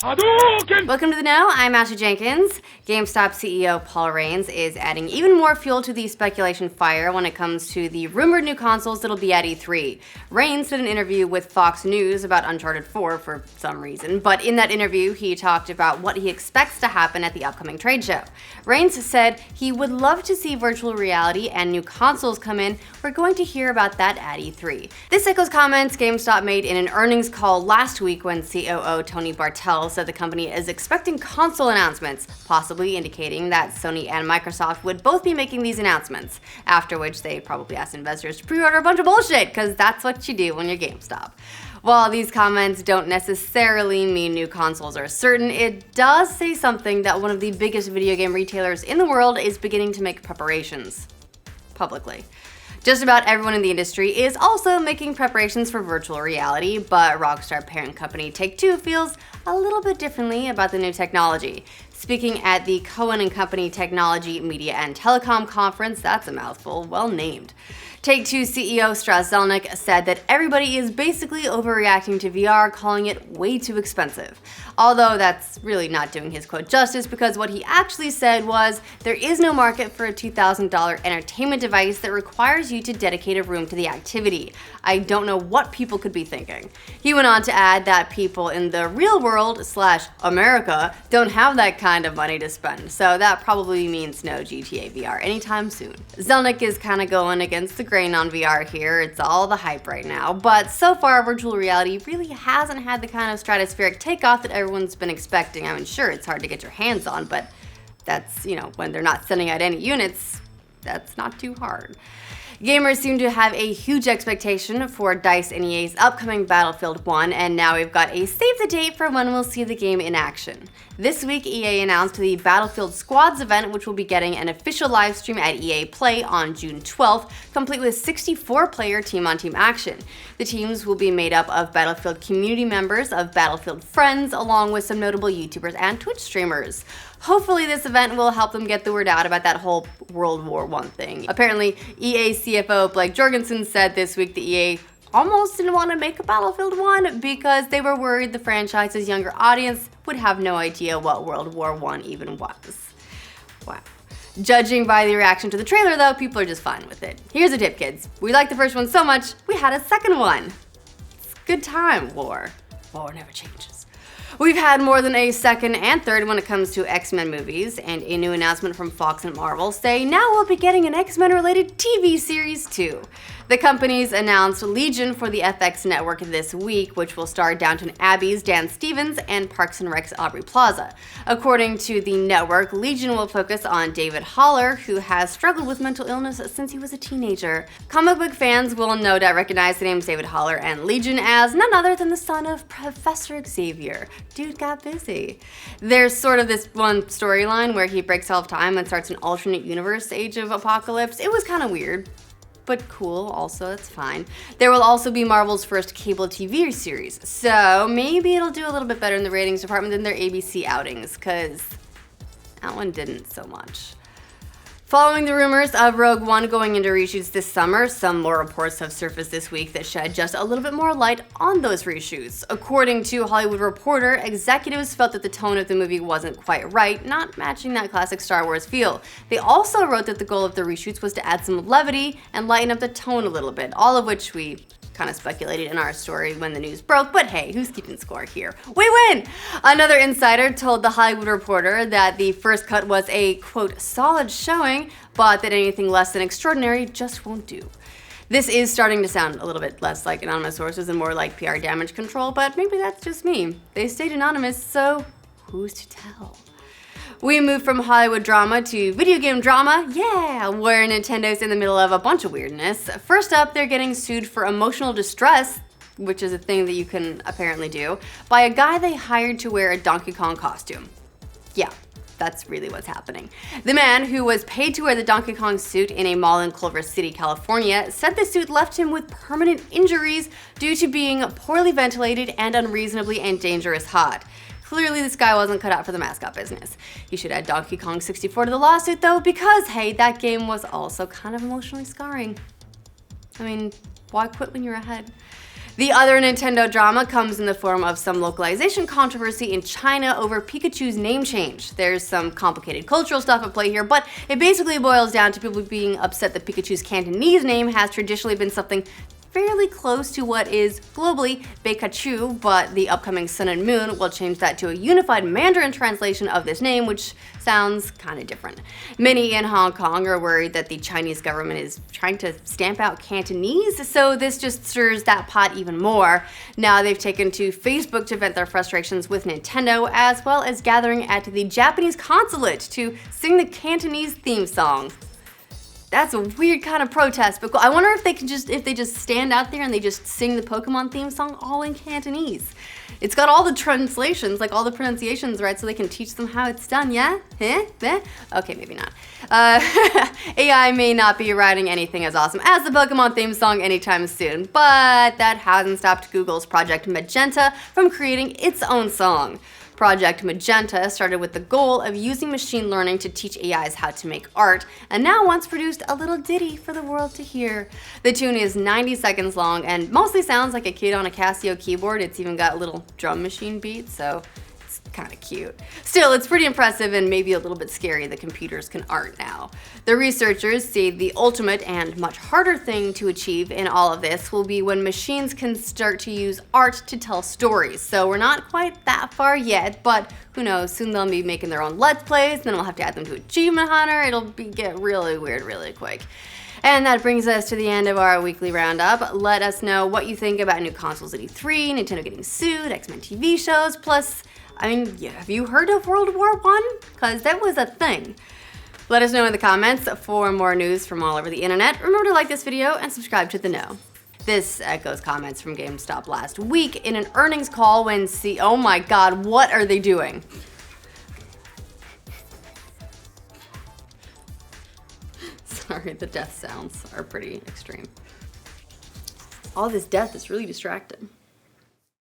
Welcome to the Know, I'm Ashley Jenkins. GameStop CEO Paul Raines is adding even more fuel to the speculation fire when it comes to the rumored new consoles that'll be at E3. Raines did an interview with Fox News about Uncharted 4 for some reason, but in that interview he talked about what he expects to happen at the upcoming trade show. Raines said he would love to see virtual reality and new consoles come in. We're going to hear about that at E3. This echoes comments GameStop made in an earnings call last week when COO Tony Bartel said the company is expecting console announcements, possibly indicating that Sony and Microsoft would both be making these announcements, after which they probably asked investors to pre-order a bunch of bullshit, because that's what you do when you're GameStop. While these comments don't necessarily mean new consoles are certain, it does say something that one of the biggest video game retailers in the world is beginning to make preparations publicly. Just about everyone in the industry is also making preparations for virtual reality, but Rockstar parent company Take-Two feels a little bit differently about the new technology. Speaking at the Cohen & Company Technology, Media and Telecom Conference, that's a mouthful, well named. Take-Two CEO Strauss Zelnick said that everybody is basically overreacting to VR, calling it way too expensive. Although that's really not doing his quote justice, because what he actually said was, there is no market for a $2,000 entertainment device that requires you to dedicate a room to the activity. I don't know what people could be thinking. He went on to add that people in the real world / America don't have that kind of money to spend, so that probably means no GTA VR anytime soon. Zelnick is kind of going against the grain on VR here, it's all the hype right now, but so far virtual reality really hasn't had the kind of stratospheric takeoff that everyone's been expecting. I mean, sure, it's hard to get your hands on, but that's, when they're not sending out any units, that's not too hard. Gamers seem to have a huge expectation for DICE and EA's upcoming Battlefield 1, and now we've got a save the date for when we'll see the game in action. This week, EA announced the Battlefield Squads event, which will be getting an official live stream at EA Play on June 12th, complete with 64-player team-on-team action. The teams will be made up of Battlefield community members, of Battlefield friends, along with some notable YouTubers and Twitch streamers. Hopefully this event will help them get the word out about that whole World War I thing. Apparently, EA CFO Blake Jorgensen said this week that EA almost didn't want to make a Battlefield 1 because they were worried the franchise's younger audience would have no idea what World War I even was. Wow. Judging by the reaction to the trailer though, people are just fine with it. Here's a tip, kids. We liked the first one so much, we had a second one. It's a good time, war. War never changes. We've had more than a second and third when it comes to X-Men movies, and a new announcement from Fox and Marvel say now we'll be getting an X-Men related TV series too. The companies announced Legion for the FX network this week, which will star Downton Abbey's Dan Stevens and Parks and Rec's Aubrey Plaza. According to the network, Legion will focus on David Haller, who has struggled with mental illness since he was a teenager. Comic book fans will no doubt recognize the names David Haller and Legion as none other than the son of Professor Xavier. Dude got busy. There's sort of this one storyline where he breaks out of time and starts an alternate universe Age of Apocalypse. It was kind of weird, but cool also, that's fine. There will also be Marvel's first cable TV series, so maybe it'll do a little bit better in the ratings department than their ABC outings, because that one didn't so much. Following the rumors of Rogue One going into reshoots this summer, some more reports have surfaced this week that shed just a little bit more light on those reshoots. According to Hollywood Reporter, executives felt that the tone of the movie wasn't quite right, not matching that classic Star Wars feel. They also wrote that the goal of the reshoots was to add some levity and lighten up the tone a little bit, all of which we kind of speculated in our story when the news broke, but hey, who's keeping score here? We win! Another insider told The Hollywood Reporter that the first cut was a, quote, solid showing, but that anything less than extraordinary just won't do. This is starting to sound a little bit less like anonymous sources and more like PR damage control, but maybe that's just me. They stayed anonymous, so who's to tell? We move from Hollywood drama to video game drama, yeah, where Nintendo's in the middle of a bunch of weirdness. First up, they're getting sued for emotional distress, which is a thing that you can apparently do, by a guy they hired to wear a Donkey Kong costume. Yeah, that's really what's happening. The man, who was paid to wear the Donkey Kong suit in a mall in Culver City, California, said the suit left him with permanent injuries due to being poorly ventilated and unreasonably and dangerous hot. Clearly this guy wasn't cut out for the mascot business. He should add Donkey Kong 64 to the lawsuit though, because hey, that game was also kind of emotionally scarring. I mean, why quit when you're ahead? The other Nintendo drama comes in the form of some localization controversy in China over Pikachu's name change. There's some complicated cultural stuff at play here, but it basically boils down to people being upset that Pikachu's Cantonese name has traditionally been something fairly close to what is globally Pikachu, but the upcoming Sun and Moon will change that to a unified Mandarin translation of this name, which sounds kind of different. Many in Hong Kong are worried that the Chinese government is trying to stamp out Cantonese, so this just stirs that pot even more. Now they've taken to Facebook to vent their frustrations with Nintendo, as well as gathering at the Japanese consulate to sing the Cantonese theme song. That's a weird kind of protest, but cool. I wonder if they just stand out there and they just sing the Pokemon theme song all in Cantonese. It's got all the translations, like all the pronunciations, right? So they can teach them how it's done, yeah? Okay, maybe not. AI may not be writing anything as awesome as the Pokemon theme song anytime soon, but that hasn't stopped Google's Project Magenta from creating its own song. Project Magenta started with the goal of using machine learning to teach AIs how to make art, and now wants produced a little ditty for the world to hear. The tune is 90 seconds long and mostly sounds like a kid on a Casio keyboard. It's even got little drum machine beats, so it's kind of cute. Still, it's pretty impressive and maybe a little bit scary that computers can art now. The researchers say the ultimate and much harder thing to achieve in all of this will be when machines can start to use art to tell stories. So we're not quite that far yet, but who knows, soon they'll be making their own Let's Plays, then we'll have to add them to Achievement Hunter. It'll get really weird really quick. And that brings us to the end of our weekly roundup. Let us know what you think about new consoles at E3, Nintendo getting sued, XMen TV shows, plus, have you heard of World War I? Because that was a thing. Let us know in the comments for more news from all over the internet. Remember to like this video and subscribe to The Know. This echoes comments from GameStop last week in an earnings call when oh my god, what are they doing? Sorry, the death sounds are pretty extreme. All this death is really distracting.